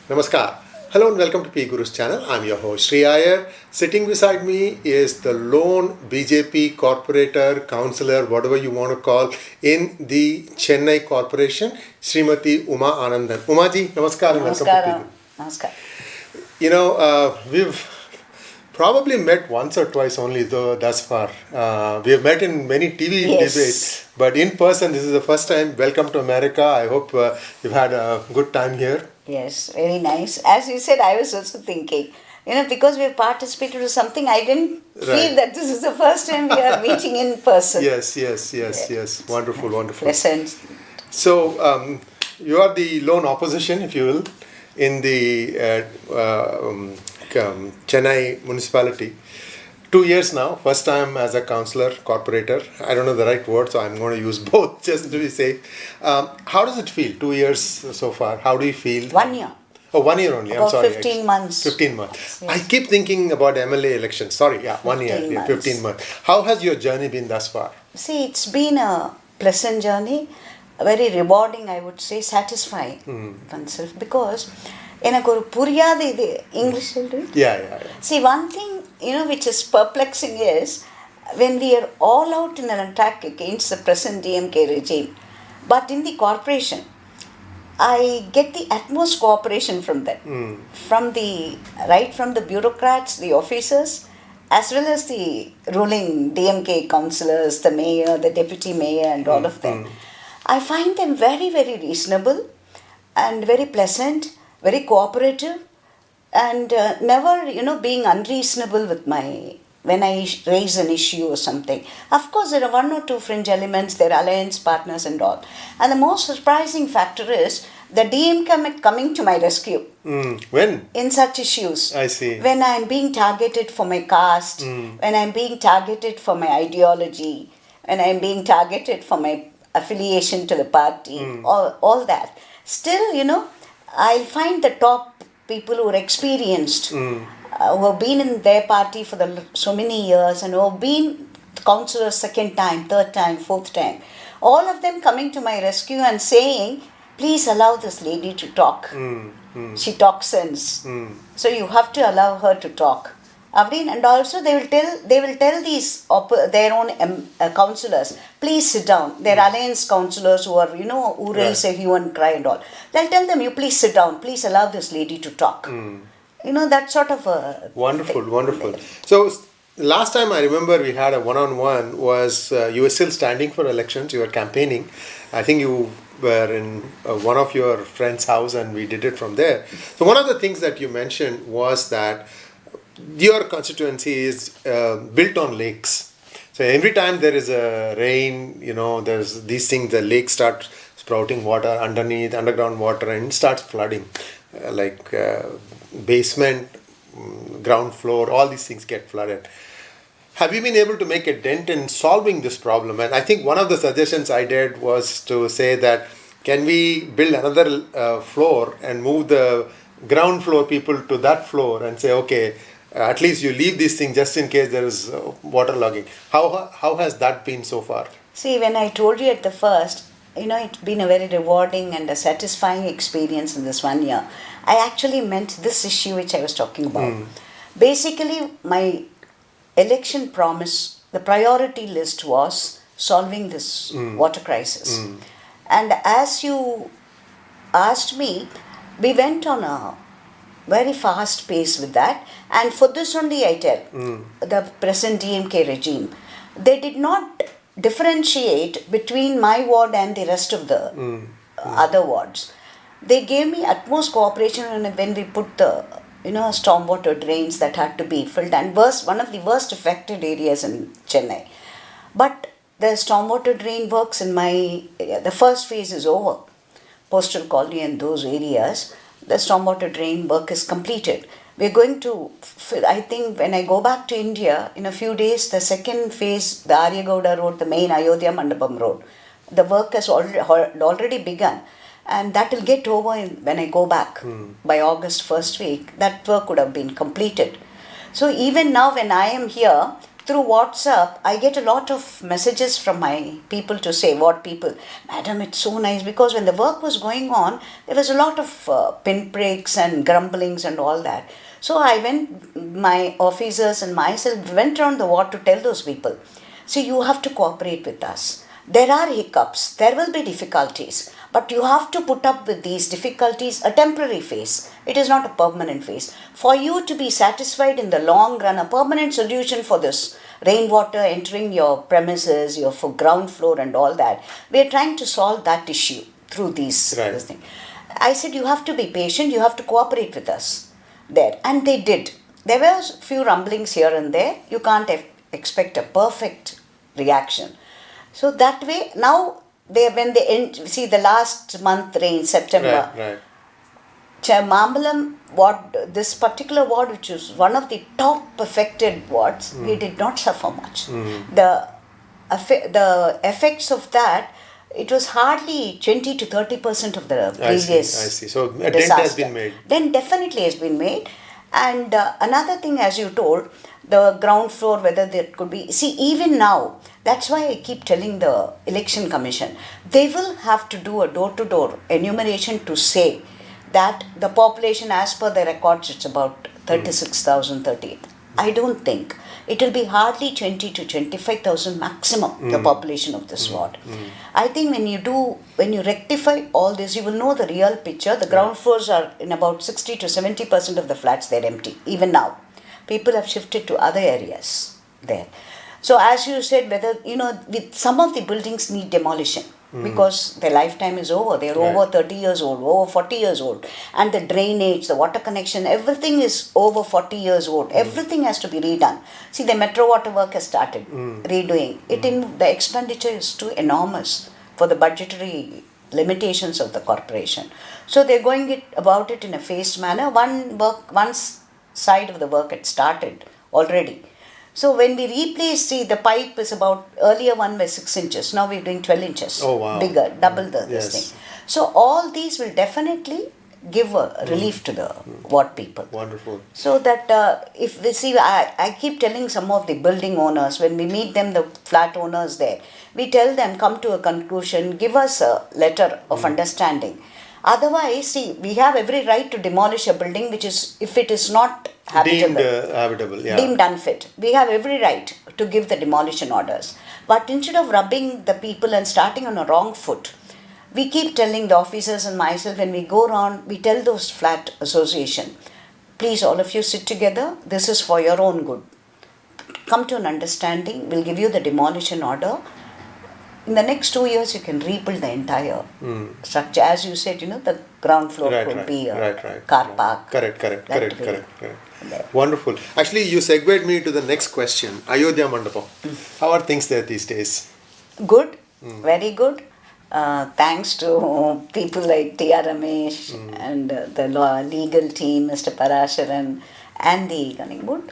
Namaskar. Hello and welcome to PGurus channel. I'm your host Sri Iyer. Sitting beside me is the lone BJP corporator, councillor, whatever you want to call, in the Chennai Corporation, Srimati Uma Anandhan. Umaji, namaskar and welcome to PGurus. Namaskar. You know, we've probably met once or twice only though thus far. We have met in many TV debates, but in person this is the first time. Welcome to America. I hope you've had a good time here. Yes, very nice. As you said, I was also thinking, because we have participated in something, I didn't feel that this is the first time we are meeting in person. Yes. Wonderful. Pleasant. So, you are the lone opposition, if you will, in the Chennai municipality. 2 years now, first time as a councillor, corporator. I don't know the right word, so I'm going to use both just to be safe. How does it feel? 2 years so far. How do you feel? 1 year. Oh, 1 year only. About I'm sorry. 15 months. 15 months. Yes. I keep thinking about MLA elections. Sorry, 1 year. 15 months. How has your journey been thus far? See, it's been a pleasant journey, very rewarding, I would say, satisfying oneself, because எனக்கு ஒரு புரியாத இது English Yeah. See, one thing which is perplexing is when we are all out in an attack against the present DMK regime, but in the corporation I get the utmost cooperation from them, from the bureaucrats, the officers, as well as the ruling DMK councillors, the mayor, the deputy mayor, and all of them. I find them very, very reasonable and very pleasant, very cooperative, and never, being unreasonable with when I raise an issue or something. Of course, there are one or two fringe elements, there are alliance partners and all. And the most surprising factor is the DMK coming to my rescue. When? In such issues. I see. When I am being targeted for my caste, when I am being targeted for my ideology, when I am being targeted for my affiliation to the party, all that. Still, I'll find the top people who are experienced, who have been in their party for so many years and who have been councillors second time, third time, fourth time. All of them coming to my rescue and saying, please allow this lady to talk. She talks sense. So you have to allow her to talk. And also they will tell these their own councillors, please sit down. Their alliance councillors who are who raise a hue and cry and all. They'll tell them, you please sit down. Please allow this lady to talk. That sort of a Wonderful. So last time I remember we had a one-on-one was you were still standing for elections. You were campaigning. I think you were in one of your friend's house and we did it from there. So one of the things that you mentioned was that your constituency is built on lakes. So every time there is a rain, there's these things, the lakes start sprouting water underground water, and it starts flooding. Basement, ground floor, all these things get flooded. Have you been able to make a dent in solving this problem? And I think one of the suggestions I did was to say that, can we build another floor and move the ground floor people to that floor and say, okay, at least you leave these things just in case there is waterlogging. How has that been so far? See, when I told you at the first, it's been a very rewarding and a satisfying experience in this 1 year. I actually meant this issue which I was talking about. Basically, my election promise, the priority list was solving this water crisis. And as you asked me, we went on a very fast pace with that. And for this only I tell, the present DMK regime, they did not differentiate between my ward and the rest of the other wards. They gave me utmost cooperation when we put the stormwater drains that had to be filled, and one of the worst affected areas in Chennai. But the stormwater drain works in the first phase is over. Postal colony and those areas, the stormwater drain work is completed. We're going to, I think when I go back to India in a few days, the second phase, the Aryagowda road, the main Ayodhya Mandapam road, the work has already begun. And that will get over when I go back by August first week. That work would have been completed. So even now when I am here, through WhatsApp, I get a lot of messages from my people to say, what people? Madam, it's so nice, because when the work was going on, there was a lot of pinpricks and grumblings and all that. So I went, my officers and myself went around the ward to tell those people, see, you have to cooperate with us. There are hiccups, there will be difficulties, but you have to put up with these difficulties, a temporary phase. It is not a permanent phase. For you to be satisfied in the long run, a permanent solution for this rainwater entering your premises, your ground floor and all that, we are trying to solve that issue through this thing. I said, you have to be patient, you have to cooperate with us there. And they did. There were a few rumblings here and there. You can't expect a perfect reaction. So that way, now, when they end, see the last month rain, September, Mambalam ward, this particular ward, which is one of the top affected wards, we did not suffer much. The effects of that, it was hardly 20 to 30% of the previous I see. So a disaster. dent has been made. Dent definitely has been made. And another thing, as you told, the ground floor, whether there could be, see, even now, that's why I keep telling the Election Commission, they will have to do a door-to-door enumeration to say that the population, as per the records, it's about 36,038. I don't think. It will be hardly 20 to 25,000 maximum, the population of this ward. I think when you rectify all this, you will know the real picture. The ground floors are in about 60 to 70% of the flats, they're empty, even now. People have shifted to other areas there. So as you said, whether, with some of the buildings need demolition because their lifetime is over. They're over 30 years old, over 40 years old. And the drainage, the water connection, everything is over 40 years old. Everything has to be redone. See, the metro water work has started redoing. The expenditure is too enormous for the budgetary limitations of the corporation. So they're going about it in a phased manner. One side of the work had started already. So when we replace, see, the pipe is about, earlier one was 6 inches, now we're doing 12 inches. Oh, wow. Bigger, double this thing. So all these will definitely give a relief to the ward people. Wonderful. So that if we see, I keep telling some of the building owners, when we meet them, the flat owners there, we tell them, come to a conclusion, give us a letter of understanding. Otherwise, see, we have every right to demolish a building which is, if it is not habitable, deemed unfit. We have every right to give the demolition orders. But instead of rubbing the people and starting on a wrong foot, we keep telling the officers and myself, when we go around, we tell those flat association, please all of you sit together, this is for your own good. Come to an understanding, we'll give you the demolition order. In the next 2 years, you can rebuild the entire structure. As you said, the ground floor could be a car park. Correct. Wonderful. Actually, you segued me to the next question. Ayodhya Mandapam. How are things there these days? Good. Very good. Thanks to people like T.R. Ramesh and the legal team, Mr. Parasharan and the Gunning Board.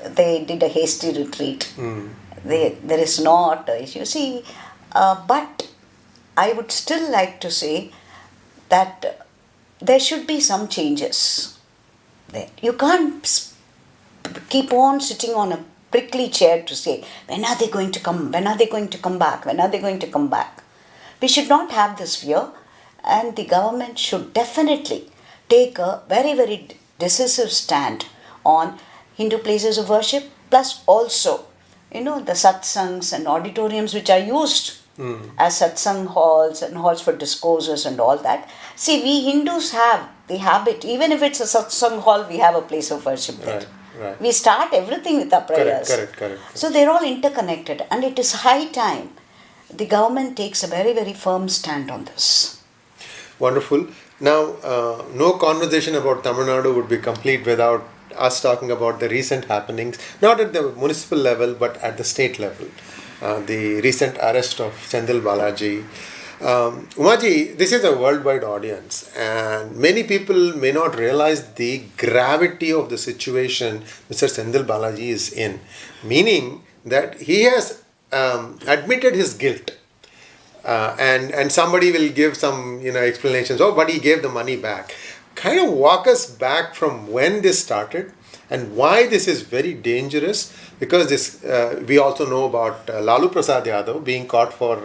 They did a hasty retreat. There is not an issue. See, but I would still like to say that there should be some changes there. You can't keep on sitting on a prickly chair to say, when are they going to come? When are they going to come back? When are they going to come back? We should not have this fear, and the government should definitely take a very, very decisive stand on Hindu places of worship, plus also, the satsangs and auditoriums which are used as satsang halls and halls for discourses and all that. See, we Hindus have the habit, even if it's a satsang hall, we have a place of worship there. Right. We start everything with our prayers. Correct. So they're all interconnected, and it is high time the government takes a very, very firm stand on this. Wonderful. Now, no conversation about Tamil Nadu would be complete without us talking about the recent happenings, not at the municipal level, but at the state level. The recent arrest of Senthilbalaji. Umaji, this is a worldwide audience, and many people may not realize the gravity of the situation Mr. Senthilbalaji is in, meaning that he has admitted his guilt. And somebody will give some explanations, but he gave the money back. kind of walk us back from when this started and why this is very dangerous? Because this, we also know about Lalu Prasad Yadav being caught for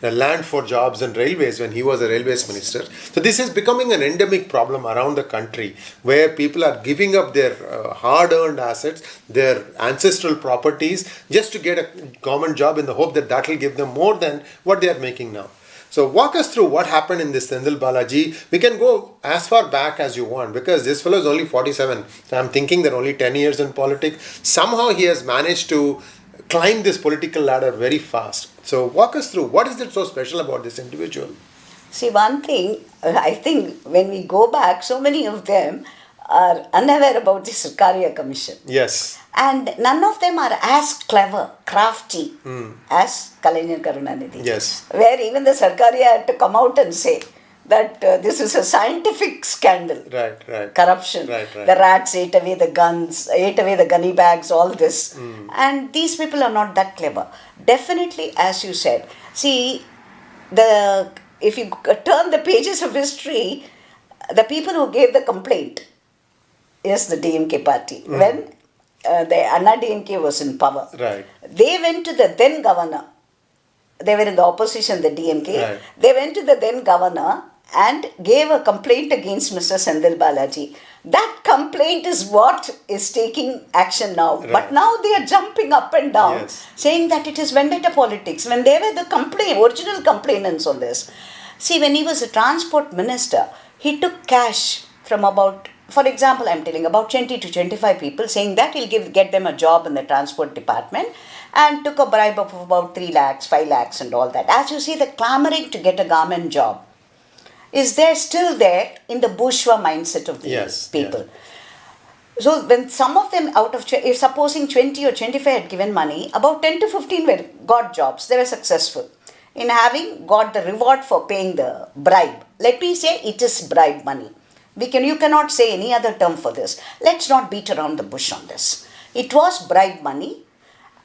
land for jobs and railways when he was a railways minister. So this is becoming an endemic problem around the country, where people are giving up their hard-earned assets, their ancestral properties, just to get a government job in the hope that that will give them more than what they are making now. So walk us through what happened in this Senthilbalaji. We can go as far back as you want, because this fellow is only 47. So I'm thinking that only 10 years in politics. Somehow he has managed to climb this political ladder very fast. So walk us through, what is it so special about this individual? See, one thing, I think when we go back, so many of them are unaware about the Sarkaria Commission. Yes. And none of them are as clever, crafty as Kalaignar Karunanidhi. Yes. Where even the Sarkaria had to come out and say that this is a scientific scandal. Right. Corruption. Right. The rats ate away the guns, ate away the gunny bags, all this. And these people are not that clever. Definitely, as you said, see, if you turn the pages of history, the people who gave the complaint is the DMK party. When the Anna DMK was in power. Right. They went to the then governor. They were in the opposition, the DMK. Right. They went to the then governor and gave a complaint against Mr. Senthilbalaji. That complaint is what is taking action now. Right. But now they are jumping up and down, Yes. saying that it is vendetta politics, when they were the original complainants on this. See, when he was a transport minister, he took cash from about, for example, I'm telling about 20 to 25 people, saying that he'll get them a job in the transport department, and took a bribe of about 3 lakhs, 5 lakhs and all that. As you see, the clamoring to get a government job is there still there in the bourgeois mindset of the people. Yes. So when some of them out of, if supposing 20 or 25 had given money, about 10 to 15 got jobs. They were successful in having got the reward for paying the bribe. Let me say it is bribe money. You cannot say any other term for this. Let's not beat around the bush on this. It was bribe money,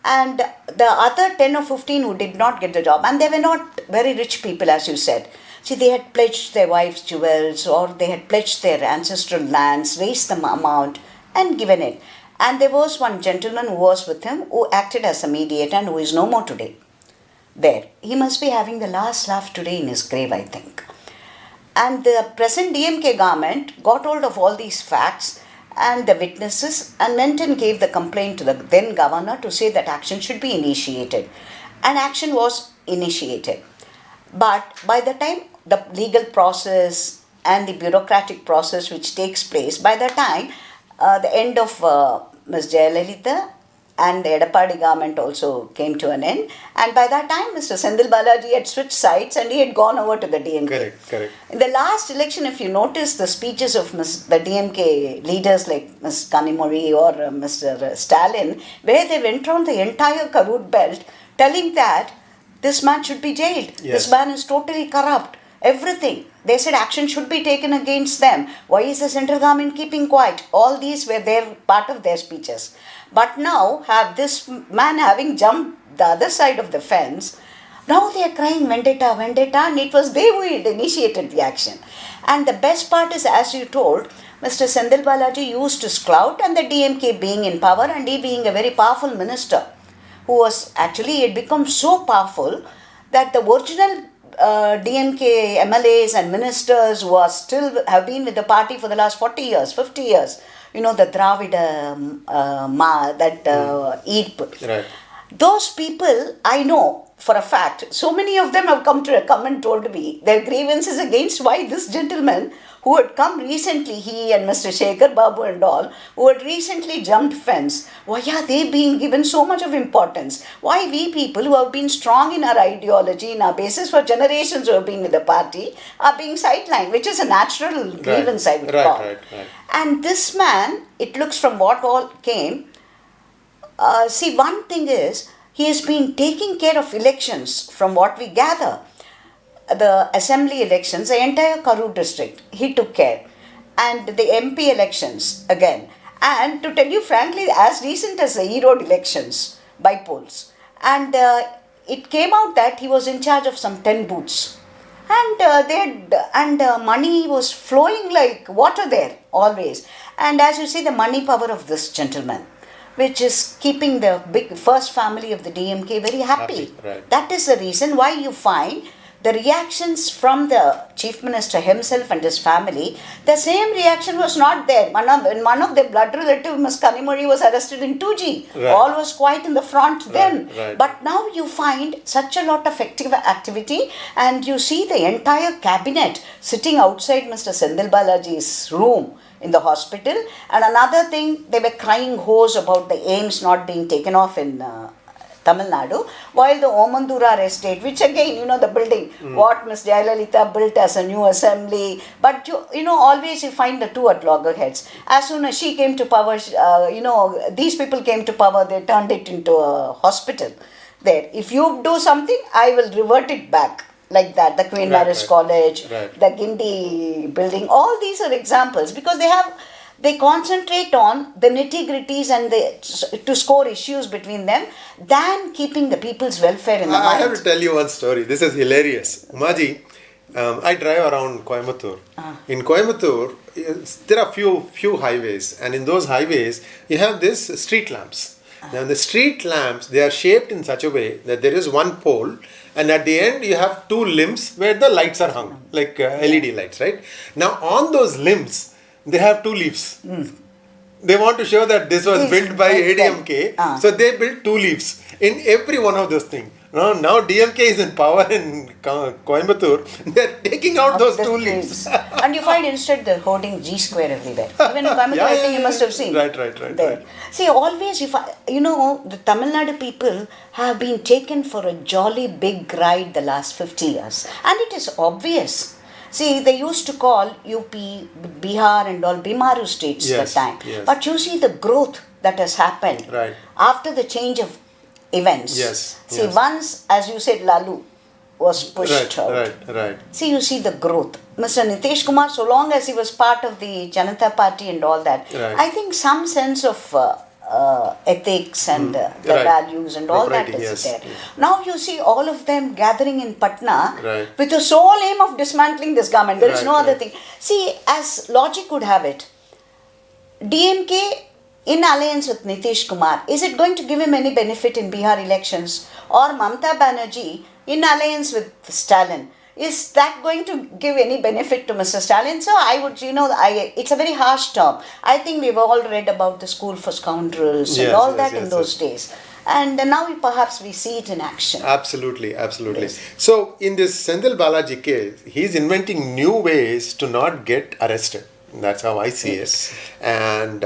and the other 10 or 15 who did not get the job, and they were not very rich people, as you said. See, they had pledged their wives' jewels, or they had pledged their ancestral lands, raised the amount and given it. And there was one gentleman who was with him, who acted as a mediator and who is no more today. There. He must be having the last laugh today in his grave, I think. And the present DMK government got hold of all these facts and the witnesses and went and gave the complaint to the then governor to say that action should be initiated. And action was initiated. But by the time the legal process and the bureaucratic process which takes place, by the time the end of Ms. Jayalalitha and the 𝙤𝙧 government also came to an end. And by that time, Mr. Senthilbalaji had switched sides and he had gone over to the DMK. Correct. In the last election, if you notice the speeches of the DMK leaders like Ms. Kanimozhi or Mr. Stalin, where they went around the entire Karur belt telling that this man should be jailed. Yes. This man is totally corrupt. Everything. They said action should be taken against them. Why is the central government keeping quiet? All these were part of their speeches. But now, this man having jumped the other side of the fence, now they are crying vendetta, and it was they who had initiated the action. And the best part is, as you told, Mr. Senthilbalaji used his clout, and the DMK being in power and he being a very powerful minister, who was actually, had become so powerful that the original DMK MLAs and ministers who have been with the party for the last 40 years, 50 years, the Dravida EAP. Right. Those people, I know for a fact, so many of them have come and told me their grievances against why this gentleman who had come recently, he and Mr. Shekhar Babu and all, who had recently jumped fence, why are they being given so much of importance? Why we people who have been strong in our ideology, in our basis for generations who have been with the party, are being sidelined, which is a natural grievance, I would call. Right. And this man, it looks from what all came, see, one thing is, he has been taking care of elections from what we gather. The assembly elections, the entire Karur district, he took care. And the MP elections again. And to tell you frankly, as recent as the Erode elections by polls. And it came out that he was in charge of some 10 booths. And money was flowing like water there, always. And as you see, the money power of this gentleman, which is keeping the big first family of the DMK very happy. Right. That is the reason why you find the reactions from the Chief Minister himself and his family, the same reaction was not there. One of the blood relative, Ms. Kanimozhi, was arrested in 2G. Right. All was quiet in the front then. Right. But now you find such a lot of active activity, and you see the entire cabinet sitting outside Mr. Senthilbalaji's room in the hospital. And another thing, they were crying hose about the AIIMS not being taken off in Tamil Nadu, while the Omandurar estate, which again, the building, what Ms. Jayalalitha built as a new assembly, but always you find the two at loggerheads. As soon as she came to power, these people came to power, they turned it into a hospital. There, if you do something, I will revert it back. Like that, the Queen Mary's College, the Gindi building, all these are examples, because they concentrate on the nitty-gritties and to score issues between them than keeping the people's welfare in the mind. I have to tell you one story. This is hilarious. Umaji, I drive around Coimbatore. In Coimbatore, there are few highways, and in those highways, you have these street lamps. Now, the street lamps, they are shaped in such a way that there is one pole, and at the end, you have two limbs where the lights are hung, like LED lights, right? Now, on those limbs, they have two leaves. They want to show that this was built by ADMK, so they built two leaves in every one of those things. Now DMK is in power in Coimbatore, they are taking out those two leaves. And you find instead they're holding G square everywhere. Even in Coimbatore, I think you must have seen. Right. See, always, the Tamil Nadu people have been taken for a jolly big ride the last 50 years. And it is obvious. See, they used to call UP, Bihar and all Bimaru states at the time. Yes. But you see the growth that has happened after the change of events. See, once, as you said, Lalu was pushed out. Right. See, you see the growth. Mr. Nitish Kumar, so long as he was part of the Janata Party and all that, I think some sense of ethics and the values and all that is there. Now you see all of them gathering in Patna with the sole aim of dismantling this government. There is no other thing. See, as logic would have it, DMK in alliance with Nitish Kumar, is it going to give him any benefit in Bihar elections? Or Mamata Banerjee in alliance with Stalin, is that going to give any benefit to Mr. Stalin? So I would, it's a very harsh term. I think we've all read about the school for scoundrels and all that in those days. And now perhaps we see it in action. Absolutely. So in this Senthilbalaji case, he's inventing new ways to not get arrested. That's how I see it. And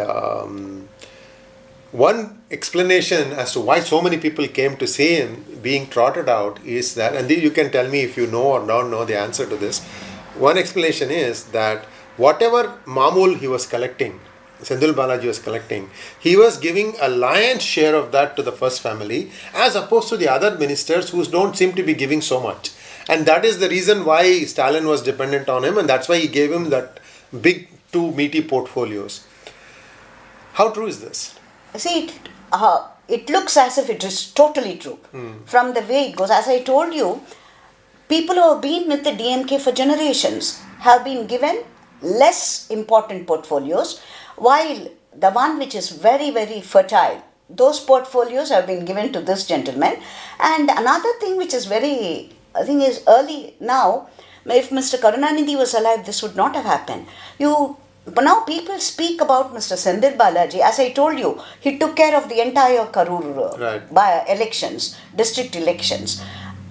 one explanation as to why so many people came to see him being trotted out is that, and you can tell me if you know or don't know the answer to this. One explanation is that whatever mamul he was collecting, Senthilbalaji was collecting, he was giving a lion's share of that to the first family, as opposed to the other ministers who don't seem to be giving so much. And that is the reason why Stalin was dependent on him, and that's why he gave him that big two meaty portfolios. How true is this? See, it looks as if it is totally true from the way it goes. As I told you, people who have been with the DMK for generations have been given less important portfolios, while the one which is very, very fertile, those portfolios have been given to this gentleman. And another thing which is very, I think is early now, if Mr. Karunanidhi was alive, this would not have happened. But now people speak about Mr. Senthilbalaji. As I told you, he took care of the entire Karur by elections, district elections.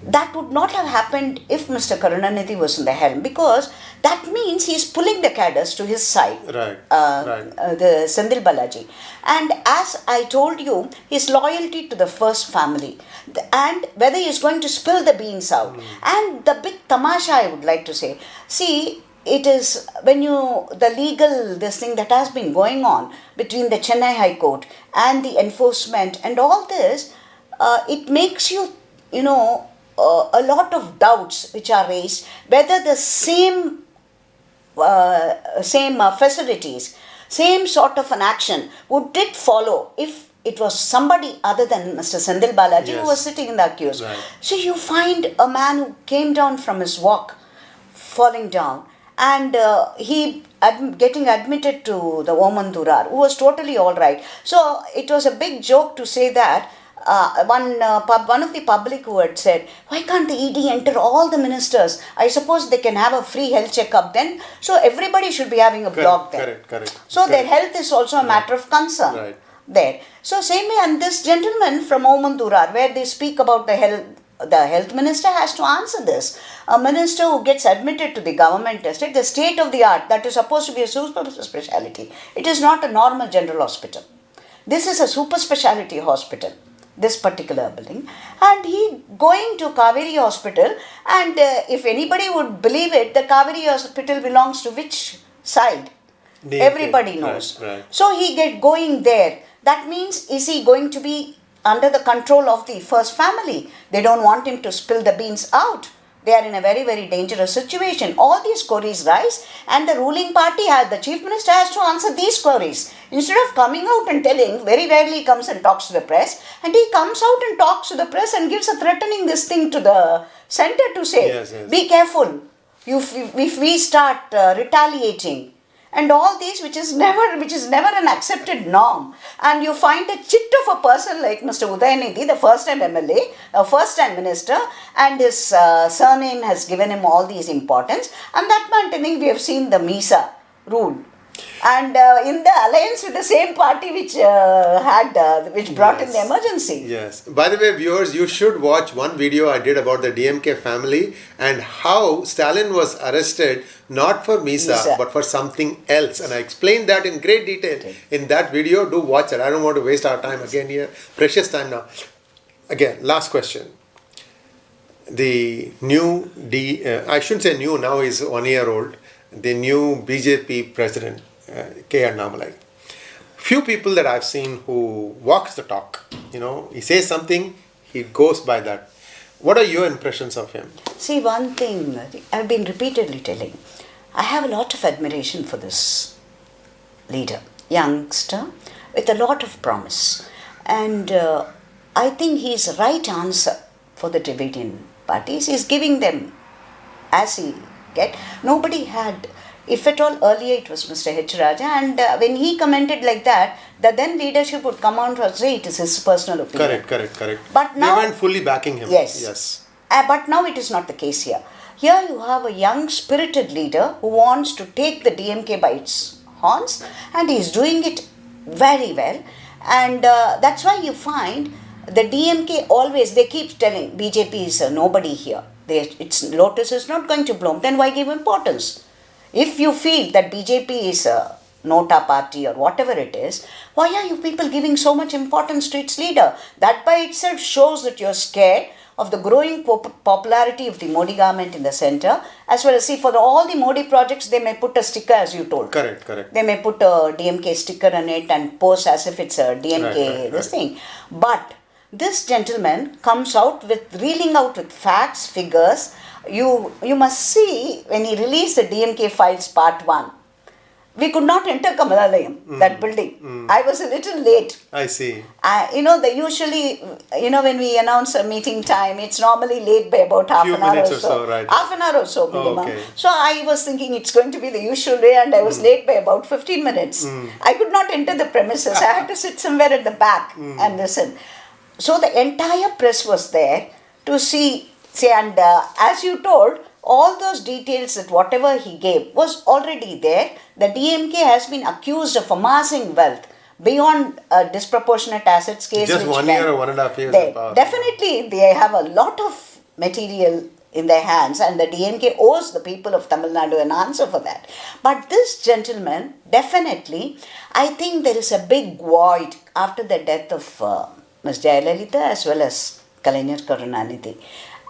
That would not have happened if Mr. Karunanidhi was in the helm, because that means he is pulling the cadres to his side, the Senthilbalaji. And as I told you, his loyalty to the first family and whether he is going to spill the beans out. And the big tamasha, I would like to say, see, it is the legal this thing that has been going on between the Chennai High Court and the enforcement and all this, it makes you, a lot of doubts which are raised whether the same facilities, same sort of an action would it follow if it was somebody other than Mr. Senthilbalaji who was sitting in the accused. So you find a man who came down from his walk falling down, and he getting admitted to the Omandurar, who was totally all right. So it was a big joke to say that one of the public who had said, why can't the ED enter all the ministers? I suppose they can have a free health checkup then. So everybody should be having a block there. Correct. So their health is also a matter of concern there. So same way, and this gentleman from Omandurar, where they speak about the health minister has to answer this. A minister who gets admitted to the government estate, the state of the art, that is supposed to be a super speciality. It is not a normal general hospital. This is a super speciality hospital, this particular building. And he going to Kaveri Hospital, and if anybody would believe it, the Kaveri Hospital belongs to which side? Everybody knows. Right. So he going there. That means, is he going to be under the control of the first family? They don't want him to spill the beans out. They are in a very, very dangerous situation. All these queries rise, and the ruling party the chief minister has to answer these queries. Instead of coming out and telling, very rarely he comes and talks to the press, and he comes out and talks to the press and gives a threatening this thing to the centre to say, be careful, if we start retaliating, and all these, which is never an accepted norm. And you find a chit of a person like Mr. Udayanithi, the first time MLA, a first time minister, and his surname has given him all these importance. And that meant, I think we have seen the MISA rule. And in the alliance with the same party which brought in the emergency. Yes. By the way, viewers, you should watch one video I did about the DMK family and how Stalin was arrested not for MISA but for something else. And I explained that in great detail in that video. Do watch it. I don't want to waste our time again here. Precious time now. Again, last question. The new I shouldn't say new, now he's 1 year old. The new BJP president, Annamalai. Few people that I've seen who walks the talk. He says something, he goes by that. What are your impressions of him? See, one thing I've been repeatedly telling. I have a lot of admiration for this leader, youngster, with a lot of promise. And I think he's the right answer for the Dravidian parties. He's giving them as he nobody had, if at all earlier it was Mr. 𝙤𝙧𝙤𝙪, and when he commented like that, the then leadership would come on to say it is his personal opinion. Correct. But now, they weren't fully backing him. Yes. But now it is not the case here. Here you have a young spirited leader who wants to take the DMK by its horns, and he is doing it very well. And that's why you find the DMK always, they keep telling BJP is nobody here. Its lotus is not going to bloom. Then why give importance? If you feel that BJP is a Nota party or whatever it is, why are you people giving so much importance to its leader? That by itself shows that you're scared of the growing popularity of the Modi government in the centre, as well as for all the Modi projects, they may put a sticker, as you told. Correct. They may put a DMK sticker on it and post as if it's a DMK thing. But this gentleman comes out reeling out with facts, figures. You must see when he released the DMK files part 1. We could not enter Kamalalayam, that building. I was a little late. I see. Usually, when we announce a meeting time, it's normally late by about half an hour or so. Right. Half an hour or so minimum. Okay. So I was thinking it's going to be the usual way, and I was late by about 15 minutes. I could not enter the premises. I had to sit somewhere at the back and listen. So the entire press was there to see, and as you told, all those details that whatever he gave was already there. The DMK has been accused of amassing wealth beyond a disproportionate assets case. Just 1 year or 1.5 years. Definitely, they have a lot of material in their hands, and the DMK owes the people of Tamil Nadu an answer for that. But this gentleman, definitely, I think there is a big void after the death of Ms. Jayalalitha as well as Kalaignar Karunanidhi.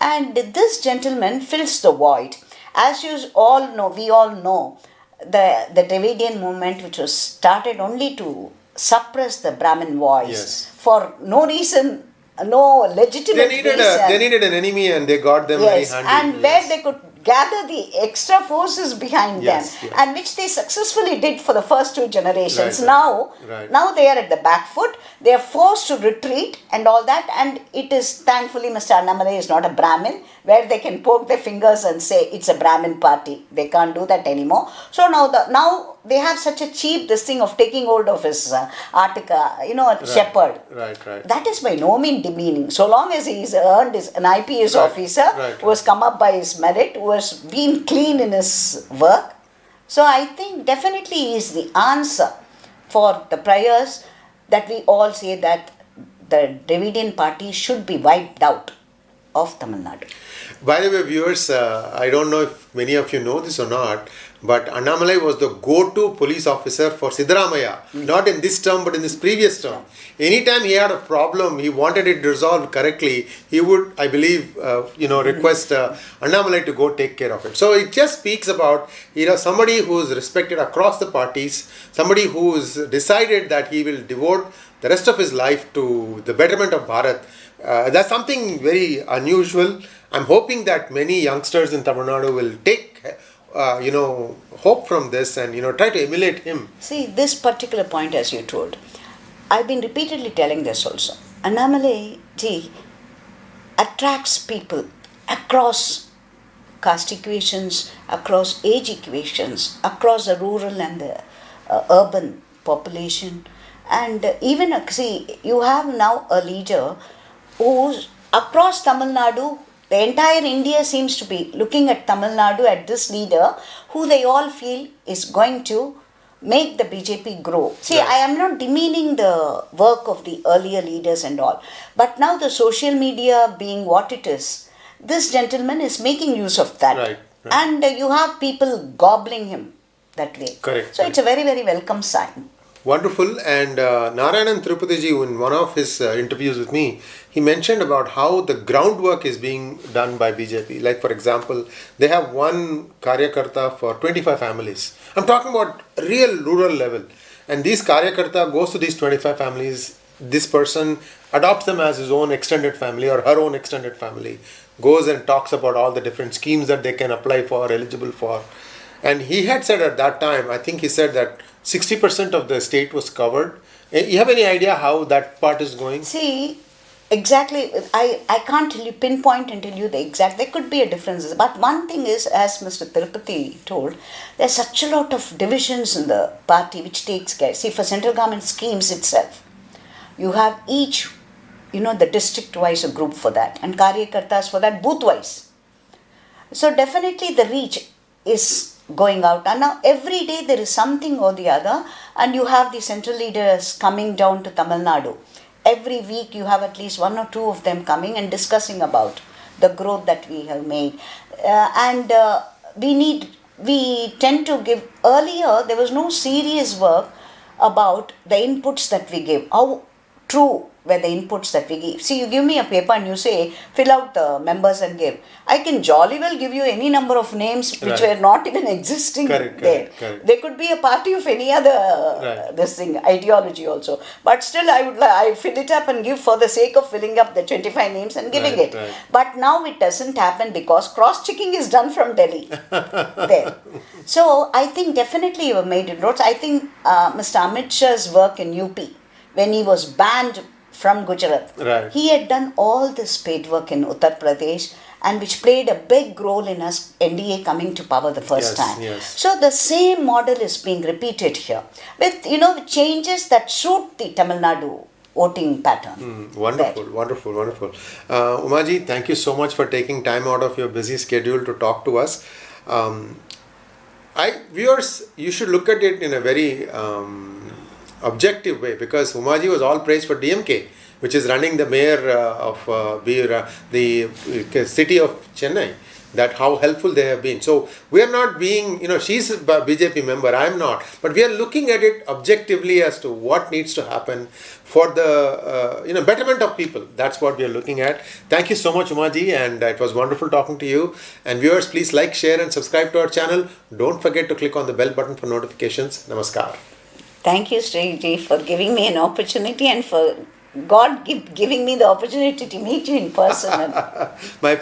And this gentleman fills the void. As you all know, we all know, the Dravidian movement, which was started only to suppress the Brahmin voice for no reason, no legitimate reason. They needed an enemy, and they got them very handy. And where they could gather the extra forces behind Yes, them, yes. and which they successfully did for the first two generations. Right. Now they are at the back foot. They are forced to retreat and all that. And it is thankfully Mr. Annamalai is not a Brahmin, where they can poke their fingers and say it's a Brahmin party. They can't do that anymore. So now they have such a cheap this thing of taking hold of his shepherd. Right. That is by no means demeaning. So long as he is earned as an IPS officer who has come up by his merit, who has been clean in his work. So I think definitely he is the answer for the prayers that we all say that the Dravidian party should be wiped out of Tamil Nadu. By the way, viewers, I don't know if many of you know this or not, but Annamalai was the go-to police officer for Siddaramaiah, not in this term but in this previous term. Anytime he had a problem, he wanted it resolved correctly, he would, I believe, request Annamalai to go take care of it. So it just speaks about, somebody who is respected across the parties, somebody who has decided that he will devote the rest of his life to the betterment of Bharat. That's something very unusual. I'm hoping that many youngsters in Tamil Nadu will take hope from this and try to emulate him. See, this particular point, as you told, I've been repeatedly telling this also. Annamalai ji attracts people across caste equations, across age equations, across the rural and the urban population. And even, you have now a leader who's across Tamil Nadu. The entire India seems to be looking at Tamil Nadu, at this leader, who they all feel is going to make the BJP grow. See, I am not demeaning the work of the earlier leaders and all. But now the social media being what it is, this gentleman is making use of that. Right. And you have people gobbling him that way. Correct. So it's a very, very welcome sign. Wonderful. And Narayanan Tirupatiji, in one of his interviews with me, he mentioned about how the groundwork is being done by BJP. Like, for example, they have one Karyakarta for 25 families. I'm talking about real rural level. And these Karyakarta goes to these 25 families. This person adopts them as his own extended family or her own extended family. Goes and talks about all the different schemes that they can apply for, eligible for. And he had said at that time, I think he said that 60% of the state was covered. You have any idea how that part is going? See, exactly, I can't tell you, pinpoint and tell you the exact, there could be a difference. But one thing is, as Mr. Tirupati told, there's such a lot of divisions in the party which takes care. See, for central government schemes itself, you have each, the district-wise a group for that, and Karyakartas for that, booth-wise. So definitely the reach is going out, and now every day there is something or the other, and you have the central leaders coming down to Tamil Nadu. Every week you have at least one or two of them coming and discussing about the growth that we have made. We tend to give, earlier there was no serious work about the inputs that we give. How true were the inputs that we give. See, you give me a paper and you say, fill out the members and give. I can jolly well give you any number of names which were not even existing there. Correct. There could be a party of any other ideology also. But still I fill it up and give for the sake of filling up the 25 names and giving it. Right. But now it doesn't happen because cross-checking is done from Delhi. There. So I think definitely you have made inroads. I think Mr. Amit Shah's work in UP, when he was banned from Gujarat, he had done all this paid work in Uttar Pradesh, and which played a big role in us NDA coming to power the first time. Yes. So the same model is being repeated here with the changes that suit the Tamil Nadu voting pattern. Wonderful. Umaji, thank you so much for taking time out of your busy schedule to talk to us. Viewers, you should look at it in a very objective way, because Umaji was all praised for DMK, which is running the mayor of the city of Chennai, that how helpful they have been. So we are not being, she's a BJP member, I am not, but we are looking at it objectively as to what needs to happen for the betterment of people. That's what we are looking at. Thank you so much, Umaji, and it was wonderful talking to you. And viewers, please like, share and subscribe to our channel. Don't forget to click on the bell button for notifications. Namaskar. Thank you, Sriji, for giving me an opportunity and for God giving me the opportunity to meet you in person. My pleasure.